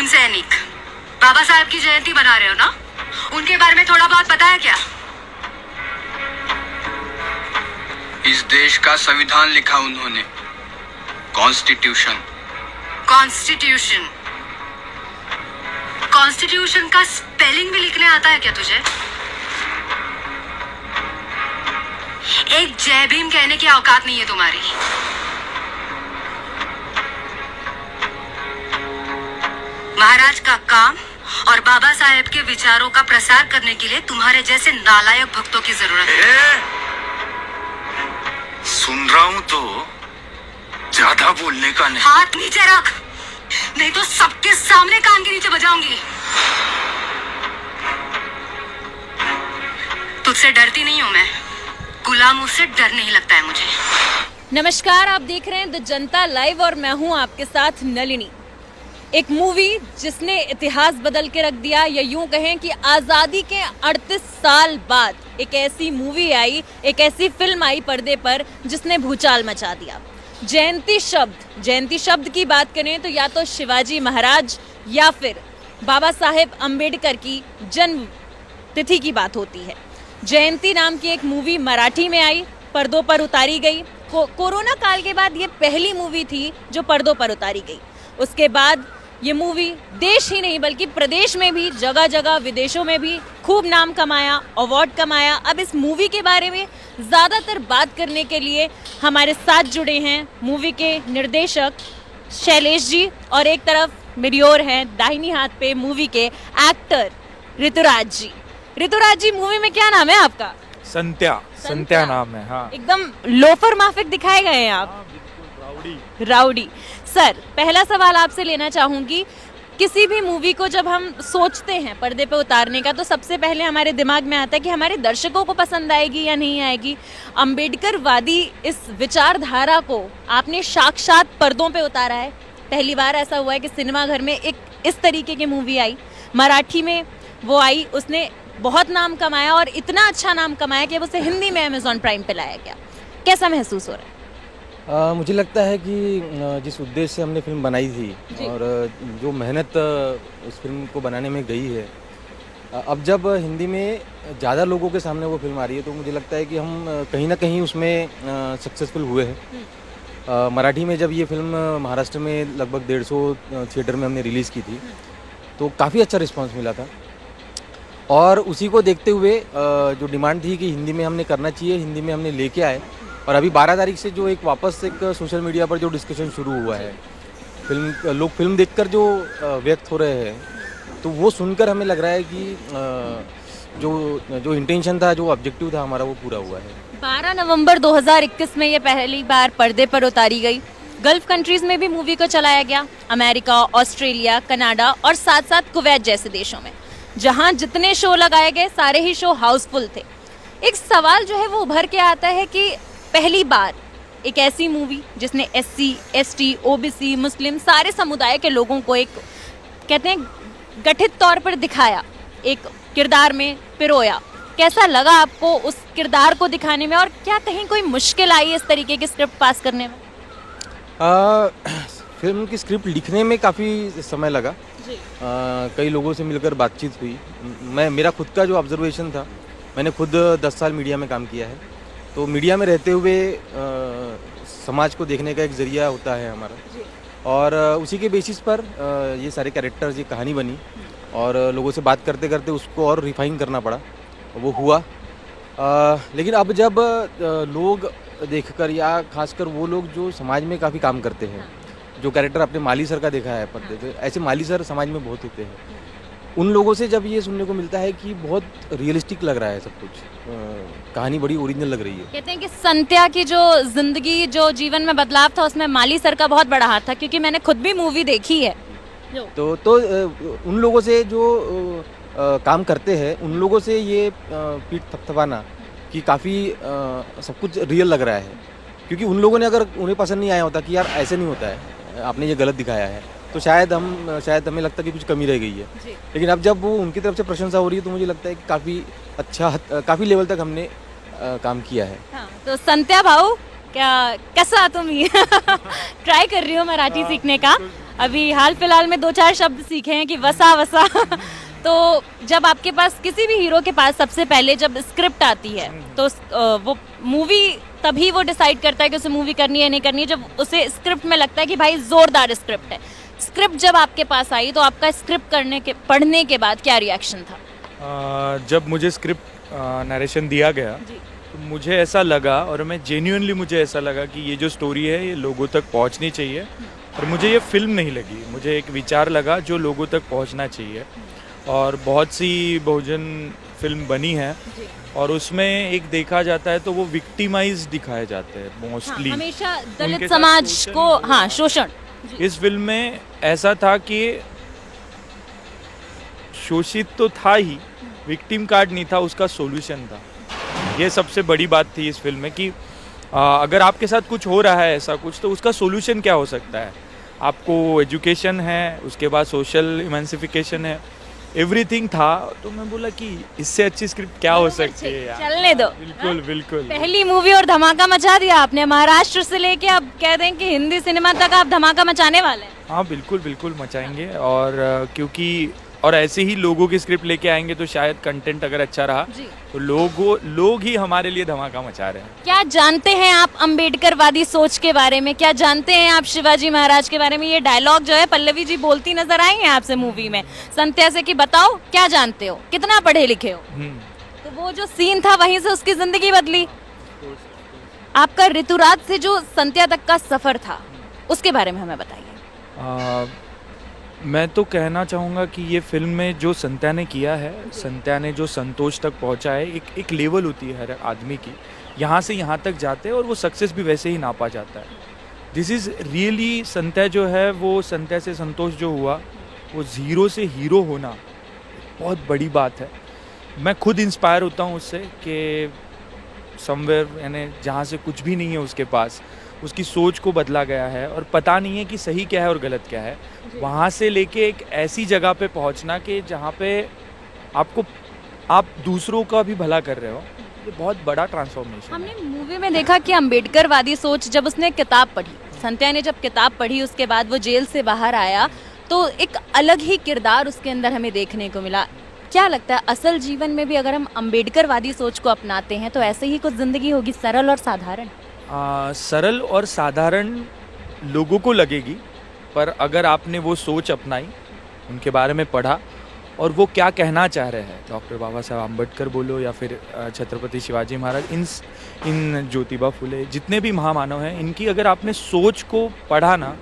भीम सैनिक बाबा साहब की जयंती मना रहे हो ना? उनके बारे में थोड़ा बहुत पता है क्या? इस देश का संविधान लिखा उन्होंने, कॉन्स्टिट्यूशन। कॉन्स्टिट्यूशन? कॉन्स्टिट्यूशन का स्पेलिंग भी लिखने आता है क्या तुझे? एक जय भीम कहने की औकात नहीं है तुम्हारी। महाराज का काम और बाबा साहेब के विचारों का प्रसार करने के लिए तुम्हारे जैसे नालायक भक्तों की जरूरत है। सुन रहा हूं तो ज्यादा बोलने का नहीं। हाथ नीचे रख, नहीं तो सबके सामने कान के नीचे बजाऊंगी। तुझसे डरती नहीं हूं मैं, गुलामों से डर नहीं लगता है मुझे। नमस्कार, आप देख रहे हैं द जनता लाइव और मैं हूं आपके साथ नलिनी। एक मूवी जिसने इतिहास बदल के रख दिया, या यूं कहें कि आज़ादी के 38 साल बाद एक ऐसी मूवी आई, एक ऐसी फिल्म आई पर्दे पर जिसने भूचाल मचा दिया। जयंती शब्द की बात करें तो या तो शिवाजी महाराज या फिर बाबा साहेब अम्बेडकर की जन्म तिथि की बात होती है। जयंती नाम की एक मूवी मराठी में आई, पर्दों पर उतारी गई। कोरोना काल के बाद ये पहली मूवी थी जो पर्दों पर उतारी गई। उसके बाद ये मूवी देश ही नहीं बल्कि प्रदेश में भी, जगह जगह विदेशों में भी खूब नाम कमाया, अवार्ड कमाया। अब इस मूवी के बारे में ज़्यादातर बात करने के लिए हमारे साथ जुड़े हैं मूवी के निर्देशक शैलेश जी, और एक तरफ मेरी ओर हैं दाहिनी हाथ पे मूवी के एक्टर ऋतुराज जी। ऋतुराज जी, मूवी में क्या नाम है आपका? संत्या नाम है। हाँ, एकदम लोफर माफिक दिखाए गए हैं आप। हाँ, बिल्कुल राउडी। सर, पहला सवाल आपसे लेना चाहूंगी, किसी भी मूवी को जब हम सोचते हैं पर्दे पे उतारने का तो सबसे पहले हमारे दिमाग में आता है कि हमारे दर्शकों को पसंद आएगी या नहीं आएगी। अम्बेडकरवादी इस विचारधारा को आपने साक्षात पर्दों पे उतारा है। पहली बार ऐसा हुआ है कि सिनेमा घर में एक इस तरीके की मूवी आई, मराठी में वो आई, उसने बहुत नाम कमाया और इतना अच्छा नाम कमाया कि उसे हिंदी में अमेज़ॉन प्राइम पे लाया गया। कैसा महसूस हो रहा है? मुझे लगता है कि जिस उद्देश्य से हमने फिल्म बनाई थी और जो मेहनत उस फिल्म को बनाने में गई है, अब जब हिंदी में ज़्यादा लोगों के सामने वो फिल्म आ रही है तो मुझे लगता है कि हम कहीं ना कहीं उसमें सक्सेसफुल हुए हैं। मराठी में जब ये फिल्म महाराष्ट्र में लगभग 150 थिएटर में हमने रिलीज़ की थी तो काफ़ी अच्छा रिस्पांस मिला था, और उसी को देखते हुए जो डिमांड थी कि हिंदी में हमने करना चाहिए, हिंदी में हमने लेके आए। और अभी 12 तारीख से जो एक वापस एक सोशल मीडिया पर जो डिस्कशन शुरू हुआ है, लोग फिल्म देखकर जो व्यक्त हो रहे हैं, तो वो सुनकर हमें लग रहा है कि जो इंटेंशन था, जो ऑब्जेक्टिव था हमारा, वो पूरा हुआ है। 12 नवंबर 2021 में ये पहली बार पर्दे पर उतारी गई। गल्फ कंट्रीज में भी मूवी को चलाया गया, अमेरिका, ऑस्ट्रेलिया, कनाडा और साथ साथ कुवैत जैसे देशों में, जहां जितने शो लगाए गए सारे ही शो हाउसफुल थे। एक सवाल जो है वो उभर के आता है कि पहली बार एक ऐसी मूवी जिसने SC, ST, OBC, मुस्लिम सारे समुदाय के लोगों को एक कहते हैं गठित तौर पर दिखाया, एक किरदार में पिरोया। कैसा लगा आपको उस किरदार को दिखाने में, और क्या कहीं कोई मुश्किल आई इस तरीके की स्क्रिप्ट पास करने में? फिल्म की स्क्रिप्ट लिखने में काफ़ी समय लगा। कई लोगों से मिलकर बातचीत हुई। मेरा खुद का जो ऑब्जर्वेशन था, मैंने खुद 10 साल मीडिया में काम किया है, तो मीडिया में रहते हुए समाज को देखने का एक ज़रिया होता है हमारा, और उसी के बेसिस पर ये सारे कैरेक्टर्स, ये कहानी बनी, और लोगों से बात करते करते उसको और रिफाइन करना पड़ा, वो हुआ। लेकिन अब जब लोग देखकर, या खासकर वो लोग जो समाज में काफ़ी काम करते हैं, जो कैरेक्टर आपने माली सर का देखा है पर्दे पे, ऐसे माली सर समाज में बहुत होते हैं, उन लोगों से जब ये सुनने को मिलता है कि बहुत रियलिस्टिक लग रहा है सब कुछ, कहानी बड़ी ओरिजिनल लग रही है। कहते हैं कि संत्या की जो जिंदगी, जो जीवन में बदलाव था, उसमें माली सर का बहुत बड़ा हाथ था, क्योंकि मैंने खुद भी मूवी देखी है। तो उन लोगों से जो काम करते हैं, उन लोगों से ये पीठ थपथपाना कि काफ़ी सब कुछ रियल लग रहा है, क्योंकि उन लोगों ने, अगर उन्हें पसंद नहीं आया होता कि यार ऐसे नहीं होता है, आपने ये गलत दिखाया है, तो शायद हमें लगता है कि कुछ कमी रह गई है। लेकिन अब जब वो उनकी तरफ से प्रशंसा हो रही है तो मुझे लगता है कि काफ़ी अच्छा, काफ़ी लेवल तक हमने काम किया है। हाँ, तो संत्या भाऊ कैसा तुम्ही ट्राय कर रही हो मराठी सीखने का. अभी हाल फिलहाल में 2-4 शब्द सीखे हैं कि वसा वसा. तो जब आपके पास किसी भी हीरो के पास सबसे पहले जब स्क्रिप्ट आती है तो वो मूवी तभी वो डिसाइड करता है कि उसे मूवी करनी है नहीं करनी है जब उसे स्क्रिप्ट में लगता है कि भाई जोरदार स्क्रिप्ट है. स्क्रिप्ट जब आपके पास आई तो आपका स्क्रिप्ट पढ़ने के बाद क्या रिएक्शन था? जब मुझे स्क्रिप्ट नरेशन दिया गया तो मुझे ऐसा लगा, और मैं जेन्युइनली मुझे ऐसा लगा कि ये जो स्टोरी है ये लोगों तक पहुंचनी चाहिए. और मुझे ये फिल्म नहीं लगी, मुझे एक विचार लगा जो लोगों तक पहुंचना चाहिए. और बहुत सी बहुजन फिल्म बनी है और उसमें एक देखा जाता है तो वो विक्टिमाइज दिखाए जाते हैं मोस्टली. हमेशा उनके दलित साथ समाज शोषण को हो रहा है. शोषण. इस फिल्म में ऐसा था कि शोषित तो था ही, विक्टिम कार्ड नहीं था, उसका सॉल्यूशन था. ये सबसे बड़ी बात थी इस फिल्म में कि अगर आपके साथ कुछ हो रहा है ऐसा कुछ तो उसका सॉल्यूशन क्या हो सकता है. आपको एजुकेशन है, उसके बाद सोशल इमेंसिफिकेशन है, एवरीथिंग था. तो मैं बोला कि इससे अच्छी स्क्रिप्ट क्या हो सकती है यार. चलने दो. बिल्कुल बिल्कुल. पहली मूवी और धमाका मचा दिया आपने. महाराष्ट्र से लेके अब कह दें कि हिंदी सिनेमा तक आप धमाका मचाने वाले हैं. हाँ बिल्कुल बिल्कुल मचाएंगे. और क्योंकि और ऐसे ही लोगों की स्क्रिप्ट लेके आएंगे तो शायद कंटेंट अगर अच्छा रहा जी. तो लोग ही हमारे लिए धमाका मचा रहे हैं. क्या जानते हैं आप अंबेडकरवादी सोच के बारे में? क्या जानते हैं आप शिवाजी महाराज के बारे में? ये डायलॉग जो है पल्लवी जी बोलती नजर आई हैं आपसे मूवी में संध्या से कि बताओ क्या जानते हो, कितना पढ़े लिखे हो. तो वो जो सीन था वहीं से उसकी जिंदगी बदली. आपका ऋतुराज से जो संध्या तक का सफर था उसके बारे में हमें बताइए. मैं तो कहना चाहूँगा कि ये फिल्म में जो संध्या ने किया है, संध्या ने जो संतोष तक पहुँचा है, एक लेवल होती है हर आदमी की, यहाँ से यहाँ तक जाते हैं और वो सक्सेस भी वैसे ही नापा जाता है. दिस इज़ रियली संध्या जो है वो संध्या से संतोष जो हुआ वो ज़ीरो से हीरो होना बहुत बड़ी बात है. मैं खुद इंस्पायर होता हूँ उससे कि समवेयर यानी जहाँ से कुछ भी नहीं है उसके पास उसकी सोच को बदला गया है और पता नहीं है कि सही क्या है और गलत क्या है. वहाँ से लेके एक ऐसी जगह पे पहुँचना कि जहाँ पे आप दूसरों का भी भला कर रहे हो, ये बहुत बड़ा ट्रांसफॉर्मेशन. हमने मूवी में देखा कि अंबेडकरवादी सोच जब उसने किताब पढ़ी, संध्या ने जब किताब पढ़ी उसके बाद वो जेल से बाहर आया तो एक अलग ही किरदार उसके अंदर हमें देखने को मिला. क्या लगता है असल जीवन में भी अगर हम अंबेडकरवादी सोच को अपनाते हैं तो ऐसे ही कुछ जिंदगी होगी सरल और साधारण? सरल और साधारण लोगों को लगेगी, पर अगर आपने वो सोच अपनाई, उनके बारे में पढ़ा और वो क्या कहना चाह रहे हैं, डॉक्टर बाबा साहब अम्बेडकर बोलो या फिर छत्रपति शिवाजी महाराज, इन ज्योतिबा फुले, जितने भी महामानव हैं, इनकी अगर आपने सोच को पढ़ा ना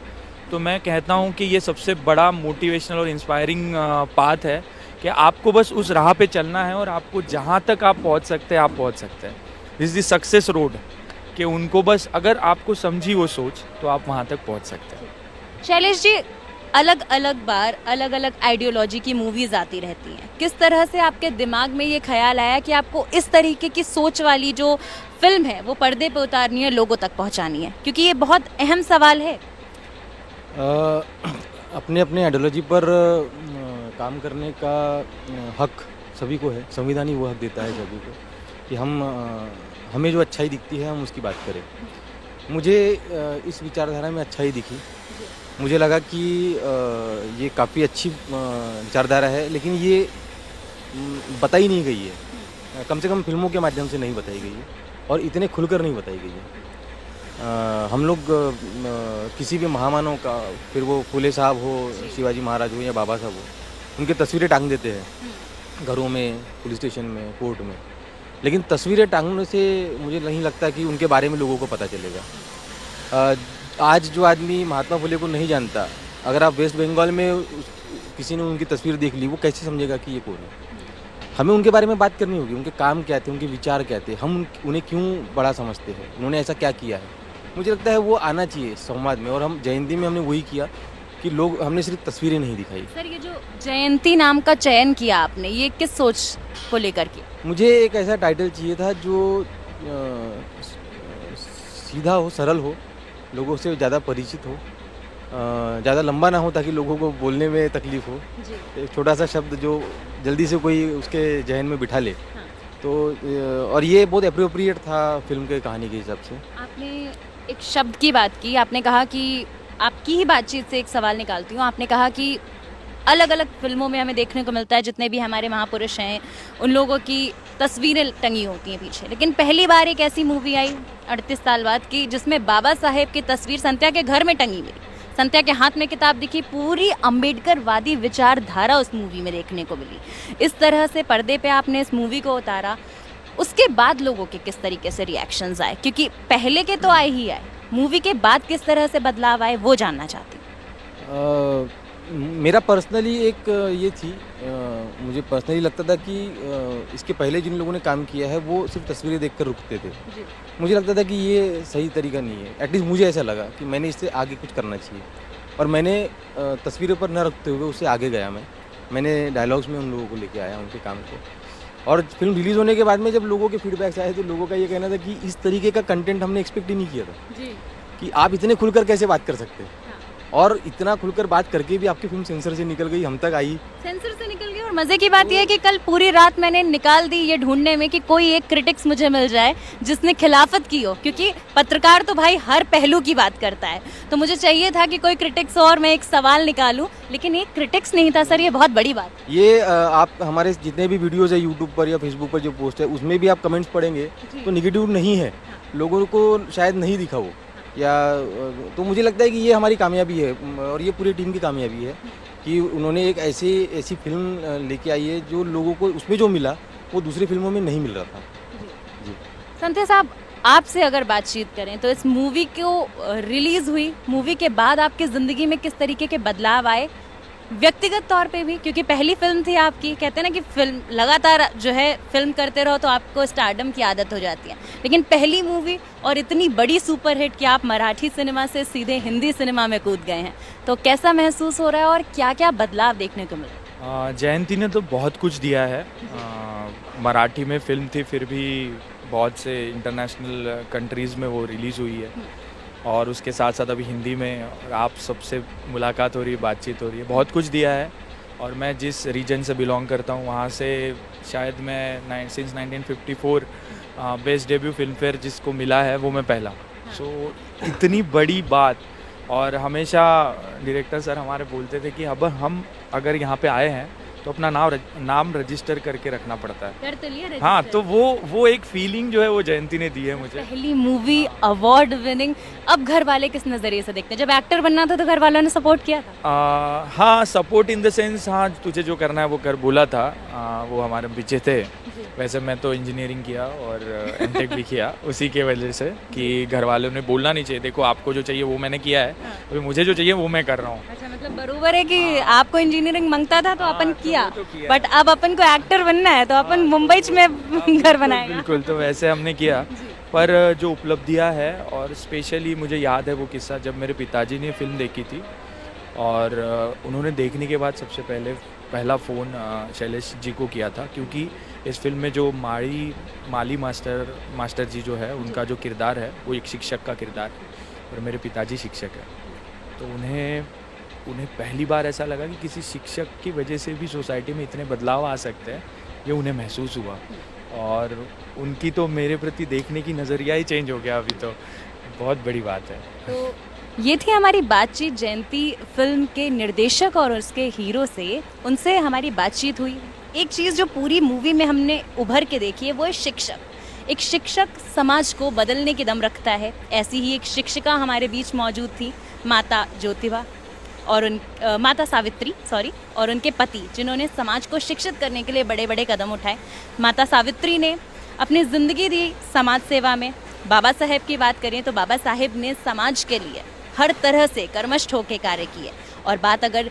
तो मैं कहता हूँ कि ये सबसे बड़ा मोटिवेशनल और इंस्पायरिंग पाथ है कि आपको बस उस राह पे चलना है और आपको जहाँ तक आप पहुँच सकते हैं आप पहुँच सकते हैं. This is the success road कि उनको बस अगर आपको समझी वो सोच तो आप वहाँ तक पहुँच सकते हैं. शैलेश जी, अलग अलग बार अलग अलग आइडियोलॉजी की मूवीज आती रहती हैं. किस तरह से आपके दिमाग में ये ख्याल आया कि आपको इस तरीके की सोच वाली जो फिल्म है वो पर्दे पे उतारनी है, लोगों तक पहुंचानी है? क्योंकि ये बहुत अहम सवाल है. अपने अपने आइडियोलॉजी पर काम करने का हक सभी को है. संविधान ही वो हक देता है सभी को कि हमें जो अच्छाई दिखती है हम उसकी बात करें. मुझे इस विचारधारा में अच्छाई दिखी. मुझे लगा कि ये काफ़ी अच्छी विचारधारा है, लेकिन ये बताई नहीं गई है, कम से कम फिल्मों के माध्यम से नहीं बताई गई है और इतने खुलकर नहीं बताई गई है. हम लोग किसी भी महामानव का, फिर वो फुले साहब हो, शिवाजी महाराज हो या बाबा साहब हो, उनकी तस्वीरें टांग देते हैं घरों में, पुलिस स्टेशन में, कोर्ट में, लेकिन तस्वीरें टांगने से मुझे नहीं लगता कि उनके बारे में लोगों को पता चलेगा. आज जो आदमी महात्मा फुले को नहीं जानता, अगर आप वेस्ट बंगाल में किसी ने उनकी तस्वीर देख ली, वो कैसे समझेगा कि ये कौन है? हमें उनके बारे में बात करनी होगी, उनके काम क्या थे, उनके विचार क्या थे, हम उन्हें क्यों बड़ा समझते हैं, उन्होंने ऐसा क्या किया है. मुझे लगता है वो आना चाहिए संवाद में, और हम जयंती में हमने वही किया कि हमने सिर्फ तस्वीरें नहीं दिखाई. सर, ये जो जयंती नाम का चयन किया आपने, ये किस सोच को लेकर किया? मुझे एक ऐसा टाइटल चाहिए था जो सीधा हो, सरल हो, लोगों से ज़्यादा परिचित हो, ज़्यादा लंबा ना हो ताकि लोगों को बोलने में तकलीफ़ हो. एक छोटा सा शब्द जो जल्दी से कोई उसके जहन में बिठा ले. हाँ. तो और ये बहुत अप्रोप्रिएट था फिल्म के कहानी के हिसाब से. आपने एक शब्द की बात की, आपने कहा कि आपकी ही बातचीत से एक सवाल निकालती हूँ, आपने कहा कि अलग अलग फिल्मों में हमें देखने को मिलता है जितने भी हमारे महापुरुष हैं उन लोगों की तस्वीरें टंगी होती हैं पीछे, लेकिन पहली बार एक ऐसी मूवी आई 38 साल बाद की जिसमें बाबा साहेब की तस्वीर संध्या के घर में टंगी मिली, संध्या के हाथ में किताब दिखी, पूरी अम्बेडकरवादी विचारधारा उस मूवी में देखने को मिली। इस तरह से पर्दे पे आपने इस मूवी को उतारा, उसके बाद लोगों के किस तरीके से रिएक्शंस आए, क्योंकि पहले के तो आए ही आए, मूवी के बाद किस तरह से बदलाव आए वो जानना चाहती हूँ। मेरा पर्सनली एक ये थी, मुझे पर्सनली लगता था कि इसके पहले जिन लोगों ने काम किया है वो सिर्फ तस्वीरें देखकर रुकते थे। मुझे लगता था कि ये सही तरीका नहीं है, एटलीस्ट मुझे ऐसा लगा कि मैंने इससे आगे कुछ करना चाहिए, और मैंने तस्वीरों पर न रखते हुए उससे आगे गया। मैंने डायलॉग्स में उन लोगों को लेके आया, उनके काम को, और फिल्म रिलीज़ होने के बाद में जब लोगों के फीडबैक्स आए तो लोगों का ये कहना था कि इस तरीके का कंटेंट हमने एक्सपेक्ट ही नहीं किया था कि आप इतने खुलकर कैसे बात कर सकते हैं, और इतना खुलकर बात करके भी आपकी फिल्म सेंसर से निकल गई, हम तक आई। सेंसर से निकल गई, और मज़े की बात यह है कि कल पूरी रात मैंने निकाल दी ये ढूंढने में कि कोई एक क्रिटिक्स मुझे मिल जाए जिसने खिलाफत की हो, क्योंकि पत्रकार तो भाई हर पहलू की बात करता है, तो मुझे चाहिए था कि कोई क्रिटिक्स और मैं एक सवाल निकालूं, लेकिन एक क्रिटिक्स नहीं था। सर ये बहुत बड़ी बात। ये आप हमारे जितने भी वीडियोज़ है यूट्यूब पर या फेसबुक पर जो पोस्ट है उसमें भी आप कमेंट्स पढ़ेंगे तो निगेटिव नहीं है, लोगों को शायद नहीं दिखा वो, या तो मुझे लगता है कि ये हमारी कामयाबी है और ये पूरी टीम की कामयाबी है कि उन्होंने एक ऐसी फिल्म लेके आई है जो लोगों को उसमें जो मिला वो दूसरी फिल्मों में नहीं मिल रहा था। जी संध्या साहब, आपसे अगर बातचीत करें तो इस मूवी को रिलीज़ हुई, मूवी के बाद आपकी ज़िंदगी में किस तरीके के बदलाव आए, व्यक्तिगत तौर पे भी, क्योंकि पहली फिल्म थी आपकी, कहते हैं ना कि फिल्म लगातार जो है फिल्म करते रहो तो आपको स्टारडम की आदत हो जाती है, लेकिन पहली मूवी और इतनी बड़ी सुपरहिट कि आप मराठी सिनेमा से सीधे हिंदी सिनेमा में कूद गए हैं, तो कैसा महसूस हो रहा है और क्या क्या बदलाव देखने को मिला? जयंती ने तो बहुत कुछ दिया है। मराठी में फिल्म थी, फिर भी बहुत से इंटरनेशनल कंट्रीज़ में वो रिलीज़ हुई है, और उसके साथ साथ अभी हिंदी में आप सबसे मुलाकात हो रही है, बातचीत हो रही है, बहुत कुछ दिया है। और मैं जिस रीजन से बिलोंग करता हूँ वहाँ से शायद मैं since 1954 best debut film fair जिसको मिला है वो मैं पहला। सो इतनी बड़ी बात, और हमेशा डायरेक्टर सर हमारे बोलते थे कि अब हम अगर यहाँ पे आए हैं तो अपना नाम रजिस्टर करके रखना पड़ता है। कर तो लिया रजिस्टर। हाँ, तो वो एक फीलिंग जो है वो जयंती ने दी है मुझे। पहली मूवी अवार्ड विनिंग, अब घर वाले किस नज़रिए से देखते हैं? जब एक्टर बनना था तो घर वालों ने सपोर्ट किया था? हाँ, सपोर्ट इन द सेंस, हाँ तुझे जो करना है वो कर बोला था। वो हमारे पीछे थे। वैसे मैं तो इंजीनियरिंग किया और एमटेक भी किया उसी के वजह से कि घर वालों ने बोलना नहीं चाहिए, देखो आपको जो चाहिए वो मैंने किया है, अभी मुझे जो चाहिए वो मैं कर रहा हूँ। अच्छा, मतलब बरोबर है कि आपको इंजीनियरिंग मांगता था तो अपन किया, बट अब अपन को एक्टर बनना है तो अपन मुंबई में घर बनाएगा। बिल्कुल, तो वैसे हमने किया, पर जो उपलब्धियाँ है, और स्पेशली मुझे याद है वो किस्सा जब मेरे पिताजी ने फिल्म देखी थी, और उन्होंने देखने के बाद सबसे पहला फ़ोन शैलेश जी को किया था, क्योंकि इस फिल्म में जो माली मास्टर जी जो है उनका जो किरदार है वो एक शिक्षक का किरदार है, और मेरे पिताजी शिक्षक है, तो उन्हें पहली बार ऐसा लगा कि किसी शिक्षक की वजह से भी सोसाइटी में इतने बदलाव आ सकते हैं, ये उन्हें महसूस हुआ, और उनकी तो मेरे प्रति देखने की नज़रिया ही चेंज हो गया अभी, तो बहुत बड़ी बात है। तो ये थी हमारी बातचीत जयंती फिल्म के निर्देशक और उसके हीरो से, उनसे हमारी बातचीत हुई। एक चीज़ जो पूरी मूवी में हमने उभर के देखी है वो है शिक्षक। एक शिक्षक समाज को बदलने की दम रखता है, ऐसी ही एक शिक्षिका हमारे बीच मौजूद थी, माता ज्योतिबा और माता सावित्री और उनके पति, जिन्होंने समाज को शिक्षित करने के लिए बड़े बड़े कदम उठाए। माता सावित्री ने अपनी ज़िंदगी दी समाज सेवा में। बाबा साहेब की बात करें तो बाबा साहेब ने समाज के लिए हर तरह से कर्मठ होकर कार्य किए, और बात अगर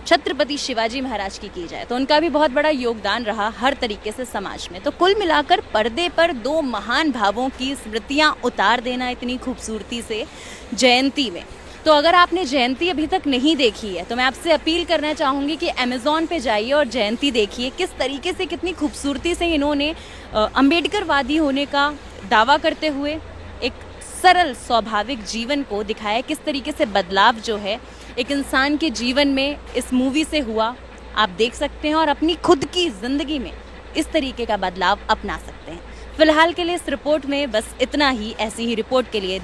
छत्रपति शिवाजी महाराज की जाए तो उनका भी बहुत बड़ा योगदान रहा हर तरीके से समाज में। तो कुल मिलाकर पर्दे पर दो महान भावों की स्मृतियां उतार देना इतनी खूबसूरती से जयंती में। तो अगर आपने जयंती अभी तक नहीं देखी है तो मैं आपसे अपील करना चाहूँगी कि अमेज़ॉन पे जाइए और जयंती देखिए। किस तरीके से, कितनी खूबसूरती से इन्होंने अम्बेडकरवादी होने का दावा करते हुए एक सरल स्वाभाविक जीवन को दिखाया, किस तरीके से बदलाव जो है एक इंसान के जीवन में इस मूवी से हुआ, आप देख सकते हैं, और अपनी खुद की ज़िंदगी में इस तरीके का बदलाव अपना सकते हैं। फिलहाल के लिए इस रिपोर्ट में बस इतना ही। ऐसी ही रिपोर्ट के लिए